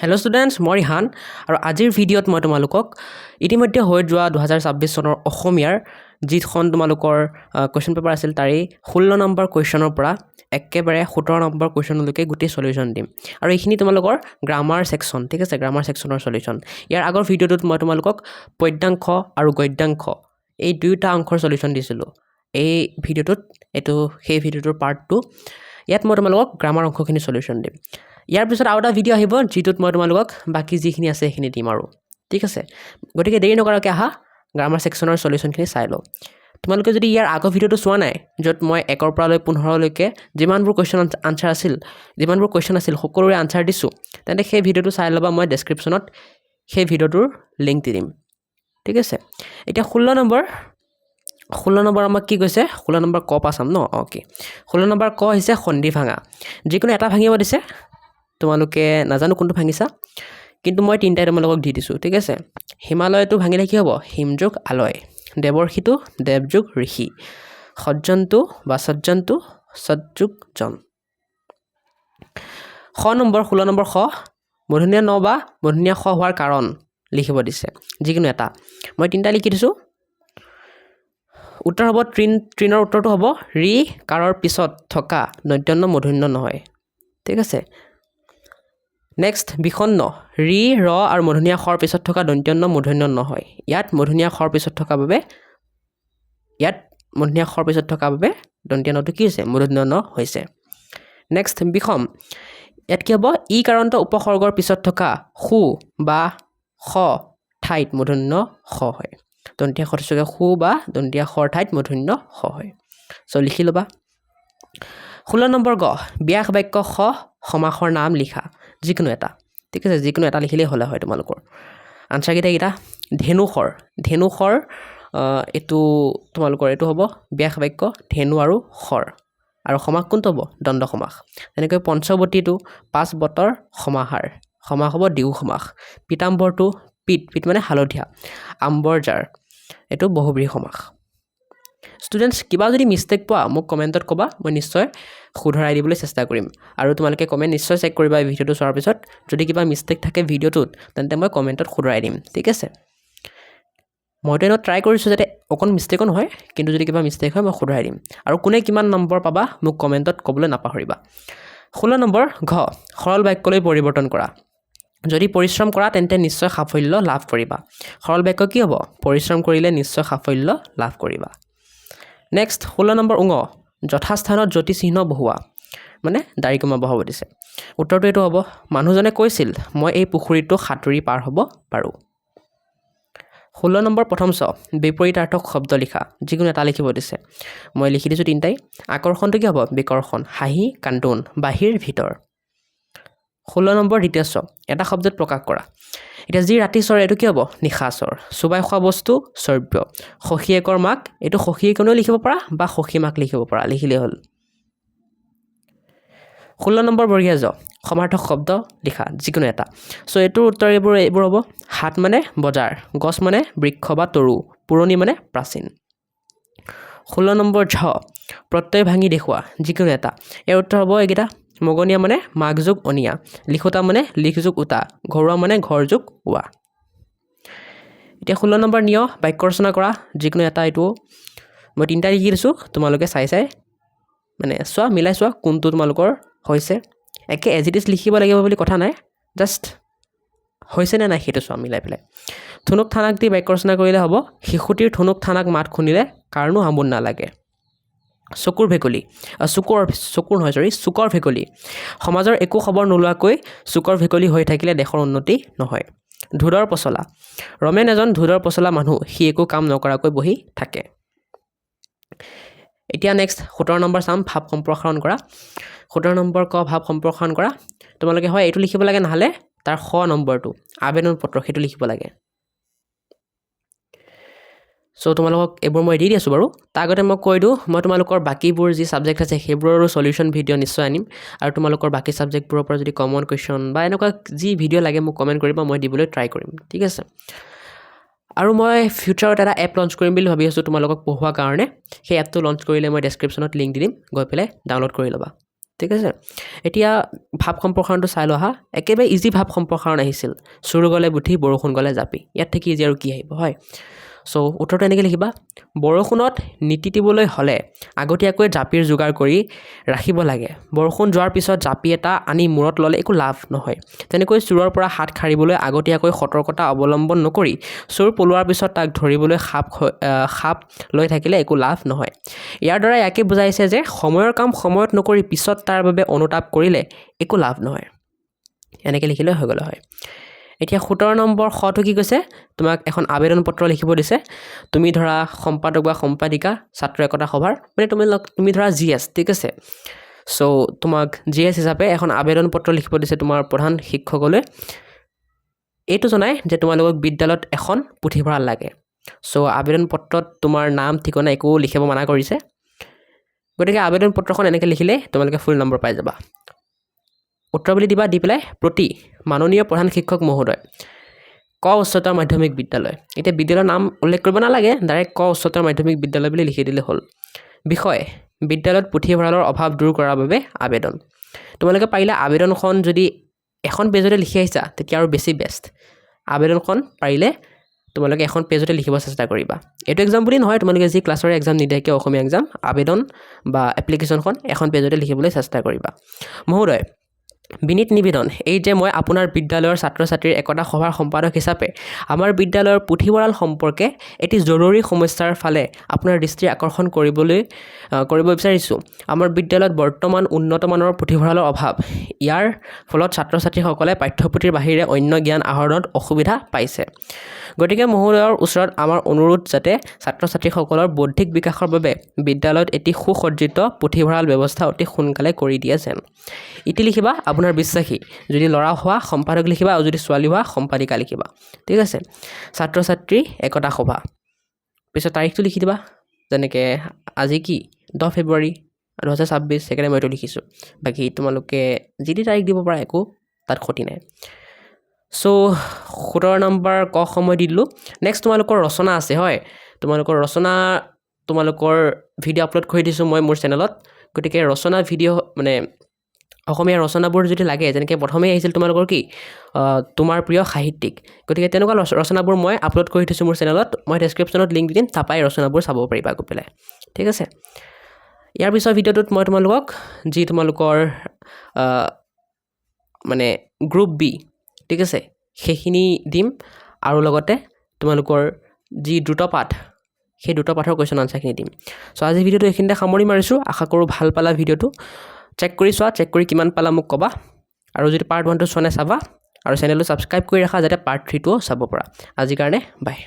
Hello' students, মই ৰিহান আৰু আজিৰ ভিডিঅ'ত মই তোমালোকক ইতিমধ্যে হৈ যোৱা 2026 চনৰ অসমীয়াৰ যিখন তোমালোকৰ কুৱেশ্যন পেপাৰ আছিল তাৰে 16 নম্বৰ কুৱেশ্যনৰ পৰা একেবাৰে 17 নম্বৰ কুৱেশ্যনলৈকে গোটেই সলিউশ্যন দিম আৰু এইখিনি তোমালোকৰ গ্ৰামাৰ ছেকশ্যন, ঠিক আছে, গ্ৰামাৰ ছেকশ্যনৰ সলিউশ্যন। ইয়াৰ আগৰ ভিডিঅ'টোত মই তোমালোকক পদ্যাংশ আৰু গদ্যাংশ এই দুয়োটা অংশৰ সলিউশ্যন দিছিলোঁ। এই ভিডিঅ'টোত সেই ভিডিঅ'টোৰ পাৰ্ট 2, ইয়াত মই তোমালোকক গ্ৰামাৰ অংশখিনি সলিউশ্যন দিম। ইয়াৰ পিছত আৰু এটা ভিডিঅ' আহিব যিটোত মই তোমালোকক বাকী যিখিনি আছে সেইখিনি দিম আৰু, ঠিক আছে। গতিকে দেৰি নকৰাকৈ আহা গ্ৰামাৰ ছেকশ্যনৰ সলিউশ্যনখিনি চাই লওঁ। তোমালোকে যদি ইয়াৰ আগৰ ভিডিঅ'টো চোৱা নাই, য'ত মই 1ৰ পৰা লৈ 15লৈকে যিমানবোৰ কুৱেশ্যন আছিল সকলোৰে আনচাৰ দিছোঁ, তেন্তে সেই ভিডিঅ'টো চাই ল'বা। মই ডেছক্ৰিপশ্যনত সেই ভিডিঅ'টোৰ লিংক দি দিম, ঠিক আছে। এতিয়া 16 নম্বৰ আমাক কি কৈছে? 16 নম্বৰ ক পৰা চাম ন? অ'কে, 16 নম্বৰ ক হৈছে সন্ধি ভাঙা। যিকোনো এটা ভাঙিব দিছে, তোমালোকে নাজানো কোনটো ভাঙিছা, কিন্তু মই তিনিটাই তোমালোকক দি দিছোঁ, ঠিক আছে। হিমালয়টো ভাঙিলে কি হ'ব? হিমযুগ আলয়। দেৱৰ্ষিটো দেৱযুগ ঋষি। সজ্জনটো বা সজ্জনটো সৎযুগ জন। 16 নম্বৰ খ, মূৰ্ধন্য ন বা মূৰ্ধন্য খ হোৱাৰ কাৰণ লিখিব দিছে, যিকোনো এটা। মই তিনিটা লিখি দিছোঁ। উত্তৰ হ'ব তৃণৰ উত্তৰটো হ'ব ৰি কাৰৰ পিছত থকা দন্ত্য মূৰ্ধন্য নহয়, ঠিক আছে। নেক্সট বিষণ্ণ, ৰি ৰ আৰু মূৰ্ধন্য খৰ পিছত থকা দন্ত্য মূৰ্ধন্য নহয়। ইয়াত মূৰ্ধন্য খৰ পিছত থকা বাবে দন্ত্য নটো কি হৈছে? মূৰ্ধন্য ন হৈছে। নেক্সট বিষম, ইয়াত কি হ'ব? ই কাৰণটো উপসৰ্গৰ পিছত থকা সু বা খ ঠাইত মূৰ্ধন্য খ হয়। দন্তীয়া খ থকা সু বা দন্তীয়া খৰ ঠাইত মূৰ্ধন্য খ হয়। চ' লিখি ল'বা। 16 নম্বৰ গ, ব্যাস বাক্য খ সমাসৰ নাম লিখা, যিকোনো এটা, ঠিক আছে। যিকোনো এটা লিখিলেই হ'লে হয় তোমালোকৰ। আনচাৰকেইটা ধেনুখৰ এইটো তোমালোকৰ এইটো হ'ব ব্যাস বাক্য ধেনু আৰু খৰ, আৰু সমাস কোনটো হ'ব? দ্বন্দ্ব সমাস। তেনেকৈ পঞ্চৱতীটো 5 বতৰ সমাহাৰ, সমাস হ'ব দ্বিগু সমাস। পীতাম্বৰটো পিত মানে হালধীয়া। আম্বৰজাৰ এইটো বহুব্ৰীহি সমাস। ষ্টুডেণ্টছ, কিবা যদি মিষ্টেক পোৱা মোক কমেণ্টত ক'বা, মই নিশ্চয় শুধৰাই দিবলৈ চেষ্টা কৰিম। আৰু তোমালোকে কমেণ্ট নিশ্চয় চেক কৰিবা এই ভিডিঅ'টো চোৱাৰ পিছত। যদি কিবা মিষ্টেক থাকে ভিডিঅ'টোত, তেন্তে মই কমেণ্টত শুধৰাই দিম, ঠিক আছে। মইতো এনেও ট্ৰাই কৰিছোঁ যাতে অকণ মিষ্টেকো নহয়, কিন্তু যদি কিবা মিষ্টেক হয় মই শুধৰাই দিম। আৰু কোনে কিমান নম্বৰ পাবা মোক কমেণ্টত ক'বলৈ নাপাহৰিবা। 16 নম্বৰ ঘ, সৰল বাক্যলৈ পৰিৱৰ্তন কৰা। যদি পৰিশ্ৰম কৰা তেন্তে নিশ্চয় সাফল্য লাভ কৰিবা। সৰল বাক্য কি হ'ব? পৰিশ্ৰম কৰিলে নিশ্চয় সাফল্য লাভ কৰিবা। নেক্সট 16 নম্বৰ উঙ, যথাস্থানত জ্যোতি চিহ্ন বহুৱা, মানে দাড়িকমা বহাব দিছে। উত্তৰটো এইটো হ'ব, মানুহজনে কৈছিল মই এই পুখুৰীটো সাঁতুৰি পাৰ হ'ব পাৰোঁ। 16 নম্বৰ প্ৰথম চ, বিপৰীতাৰ্থক শব্দ লিখা, যিকোনো এটা লিখিব দিছে। মই লিখি দিছোঁ তিনিটাই। আকৰ্ষণটো কি হ'ব? বিকৰ্ষণ, হাঁহি কান্দোন, বাহিৰ ভিতৰ। 16 নম্বৰ দ্বিতীয় চ, এটা শব্দত প্ৰকাশ কৰা। এতিয়া যি ৰাতি চৰে এইটো কি হ'ব? নিশাচৰ। চোবাই খোৱা বস্তু চৰ্ব্য। সখীয়েকৰ মাক, এইটো সখীয়েকনেও লিখিব পাৰা বা সখী মাক লিখিব পাৰা, লিখিলেই হ'ল। 16 নম্বৰ বৰ্গীয়া জ, সমাৰ্থক শব্দ লিখা, যিকোনো এটা। চ' এইটোৰ উত্তৰ এইবোৰ হ'ব। হাট মানে বজাৰ, গছ মানে বৃক্ষ বা তৰু, পুৰণি মানে প্ৰাচীন। 16 নম্বৰ ঝ, প্ৰত্যয় ভাঙি দেখুওৱা, যিকোনো এটা। ইয়াৰ উত্তৰ হ'ব এইকেইটা। মগনীয়া মানে মাঘ যোগ অনিয়া, লিখোতা মানে লিখ যোগ উতা, ঘৰুৱা মানে ঘৰ যোগ ওৱা। এতিয়া 16 নম্বৰ নিয়, বাক্য ৰচনা কৰা, যিকোনো এটা। এইটো মই তিনিটা লিখি দিছোঁ, তোমালোকে চাই মানে চোৱা, মিলাই চোৱা কোনটো তোমালোকৰ হৈছে। একে এজ ইট ইজ লিখিব লাগিব বুলি কথা নাই, জাষ্ট হৈছেনে নাই সেইটো চোৱা মিলাই পেলাই। থুনুক থানাক দি বাক্য ৰচনা কৰিলে হ'ব। শিশুটিৰ থুনুক থানাক মাত শুনিলে কাৰণো আমোদ নালাগে। চকুৰ ভেকুলী, চুকৰ ভেকুলী, সমাজৰ একো খবৰ নোলোৱাকৈ চুকৰ ভেকুলী হৈ থাকিলে দেশৰ উন্নতি নহয়। ধোদৰ পচলা, ৰমেন এজন ধোদৰ পচলা মানুহ, সি একো কাম নকৰাকৈ বহি থাকে। এতিয়া নেক্সট 17 নম্বৰ চাম, ভাৱ সম্প্ৰসাৰণ কৰা। 17 নম্বৰ ক, ভাৱ সম্প্ৰসাৰণ কৰা। তোমালোকে হয় এইটো লিখিব লাগে, নহ'লে তাৰ খ নম্বৰটো আবেদন পত্ৰ সেইটো লিখিব লাগে। চ' তোমালোকক এইবোৰ মই দি আছোঁ বাৰু। তাৰ আগতে মই কৈ দিওঁ, মই তোমালোকৰ বাকীবোৰ যি ছাবজেক্ট আছে সেইবোৰৰো সলিউশ্যন ভিডিঅ' নিশ্চয় আনিম। আৰু তোমালোকৰ বাকী ছাবজেক্টবোৰৰ পৰা যদি কমন কুৱেশ্যন বা এনেকুৱা যি ভিডিঅ' লাগে মোক কমেণ্ট কৰিবা, মই দিবলৈ ট্ৰাই কৰিম, ঠিক আছে। আৰু মই ফিউচাৰত এটা এপ লঞ্চ কৰিম বুলি ভাবি আছোঁ তোমালোকক পঢ়োৱাৰ কাৰণে। সেই এপটো লঞ্চ কৰিলে মই ডেছক্ৰিপশ্যনত লিংক দি দিম, গৈ পেলাই ডাউনলোড কৰি ল'বা। ঠিক আছে এতিয়া ভাৱ সম্প্ৰসাৰণটো চাই লোৱা একেবাৰে ইজি ভাৱ সম্প্ৰসাৰণ আহিছিল চুৰ গ'লে বুদ্ধি বৰষুণ গ'লে জাপি ইয়াত থাকি ইজি আৰু কি আহিব হয় সো উত্তৰটো এনেকৈ লিখিবা বৰষুণত নিতিতিবলৈ হ'লে আগতীয়াকৈ জাপিৰ যোগাৰ কৰি ৰাখিব লাগে বৰষুণ যোৱাৰ পিছত জাপি এটা আনি মূৰত ল'লে একো লাভ নহয় তেনেকৈ চুৰৰ পৰা হাত সাৰিবলৈ আগতীয়াকৈ সতৰ্কতা অৱলম্বন নকৰি চুৰ পলোৱাৰ পিছত তাক ধৰিবলৈ খাপ লৈ থাকিলে একো লাভ নহয় ইয়াৰ দ্বাৰা ইয়াকে বুজাইছে যে সময়ৰ কাম সময়ত নকৰি পিছত তাৰ বাবে অনুতাপ কৰিলে একো লাভ নহয় এনেকৈ লিখিলে হৈ গ'ল হয় এতিয়া 17 নম্বৰ খটো কি কৈছে তোমাক এখন আবেদন পত্ৰ লিখিব দিছে তুমি ধৰা সম্পাদক বা সম্পাদিকা ছাত্ৰ একতা সভাৰ মানে তুমি ধৰা জিএছ ঠিক আছে সো তোমাক জিএছ হিচাপে এখন আবেদন পত্ৰ লিখিব দিছে তোমাৰ প্ৰধান শিক্ষকলৈ এইটো জনাই যে তোমালোকক বিদ্যালয়ত এখন পুথিভঁৰাল লাগে সো আবেদন পত্ৰত তোমাৰ নাম ঠিকনা একো লিখিব মানা কৰিছে গতিকে আবেদন পত্ৰখন এনেকৈ লিখিলে তোমালোকে ফুল নম্বৰ পাই যাবা উত্তৰ বুলি দিবা দি পেলাই প্ৰতি মাননীয় প্ৰধান শিক্ষক মহোদয় ক উচ্চতৰ মাধ্যমিক বিদ্যালয় এতিয়া বিদ্যালয়ৰ নাম উল্লেখ কৰিব নালাগে ডাইৰেক্ট ক উচ্চতৰ মাধ্যমিক বিদ্যালয় বুলি লিখি দিলে হ'ল বিষয় বিদ্যালয়ত পুথিভঁৰালৰ অভাৱ দূৰ কৰাৰ বাবে আবেদন তোমালোকে পাৰিলে আবেদনখন যদি এখন পেজতে লিখি আহিছা তেতিয়া আৰু বেছি বেষ্ট আবেদনখন পাৰিলে তোমালোকে এখন পেজতে লিখিব চেষ্টা কৰিবা এইটো এক্সাম বুলি নহয় তোমালোকে যি ক্লাছৰ এক্সাম নিদিয়ে কিয় অসমীয়া এক্সাম আবেদন বা এপ্লিকেশ্যনখন এখন পেজতে লিখিবলৈ চেষ্টা কৰিবা মহোদয় বিনীত নিবেদন এই যে মই আপোনাৰ বিদ্যালয়ৰ ছাত্ৰ ছাত্ৰীৰ একতা সভাৰ সম্পাদক হিচাপে আমাৰ বিদ্যালয়ৰ পুথিভঁৰাল সম্পৰ্কে এটি জৰুৰী সমস্যাৰ ফালে আপোনাৰ দৃষ্টি আকৰ্ষণ কৰিব বিচাৰিছোঁ আমাৰ বিদ্যালয়ত বৰ্তমান উন্নত মানৰ পুথিভঁৰালৰ অভাৱ ইয়াৰ ফলত ছাত্ৰ ছাত্ৰীসকলে পাঠ্যপুথিৰ বাহিৰে অন্য জ্ঞান আহৰণত অসুবিধা পাইছে গতিকে মহোদয়ৰ ওচৰত আমাৰ অনুৰোধ যাতে ছাত্ৰ ছাত্ৰীসকলৰ বৌদ্ধিক বিকাশৰ বাবে বিদ্যালয়ত এটি সুসজ্জিত পুথিভঁৰাল ব্যৱস্থা অতি সোনকালে কৰি দিয়ে যেন ইতি লিখিবা আপোনাৰ বিশ্বাসী যদি ল'ৰা হোৱা সম্পাদক লিখিবা আৰু যদি ছোৱালী হোৱা সম্পাদিকা লিখিবা ঠিক আছে ছাত্ৰ ছাত্ৰী একতা সভা পিছত তাৰিখটো লিখি দিবা যেনেকৈ আজি কি 10 ফেব্ৰুৱাৰী 2026 সেইকাৰণে মই এইটো লিখিছোঁ বাকী তোমালোকে যি তাৰিখ দিব পাৰা একো তাত ক্ষতি নাই সো 17 নম্বৰ ক সময় দি দিলোঁ নেক্সট তোমালোকৰ ৰচনা আছে হয় তোমালোকৰ ভিডিঅ' আপলোড কৰি দিছোঁ মই মোৰ চেনেলত গতিকে ৰচনা ভিডিঅ' মানে অসমীয়া ৰচনাবোৰ যদি লাগে যেনেকৈ প্ৰথমেই আহিছিল তোমালোকৰ কি তোমাৰ প্ৰিয় সাহিত্যিক গতিকে তেনেকুৱা ৰচনাবোৰ মই আপলোড কৰি থৈছোঁ মোৰ চেনেলত মই ডেছক্ৰিপশ্যনত লিংক দি দিম তাৰপৰাই ৰচনাবোৰ চাব পাৰিবা গৈ পেলাই ঠিক আছে ইয়াৰ পিছৰ ভিডিঅ'টোত মই তোমালোকক যি তোমালোকৰ মানে গ্ৰুপ বি ঠিক আছে সেইখিনি দিম আৰু লগতে তোমালোকৰ যি দ্ৰুত পাঠ সেই দ্ৰুত পাঠৰ কুৱেশ্যন আনচাৰখিনি দিম চ' আজি ভিডিঅ'টো এইখিনিতে সামৰি মাৰিছোঁ আশা কৰোঁ ভাল পালা ভিডিঅ'টো চেক কৰি কিমান পালা মোক ক'বা আৰু যদি পাৰ্ট 1টো চোৱা নাই চাবা আৰু চেনেলটো ছাবস্ক্ৰাইব কৰি ৰাখা যাতে পাৰ্ট 3টোও চাব পৰা আজিৰ কাৰণে বাই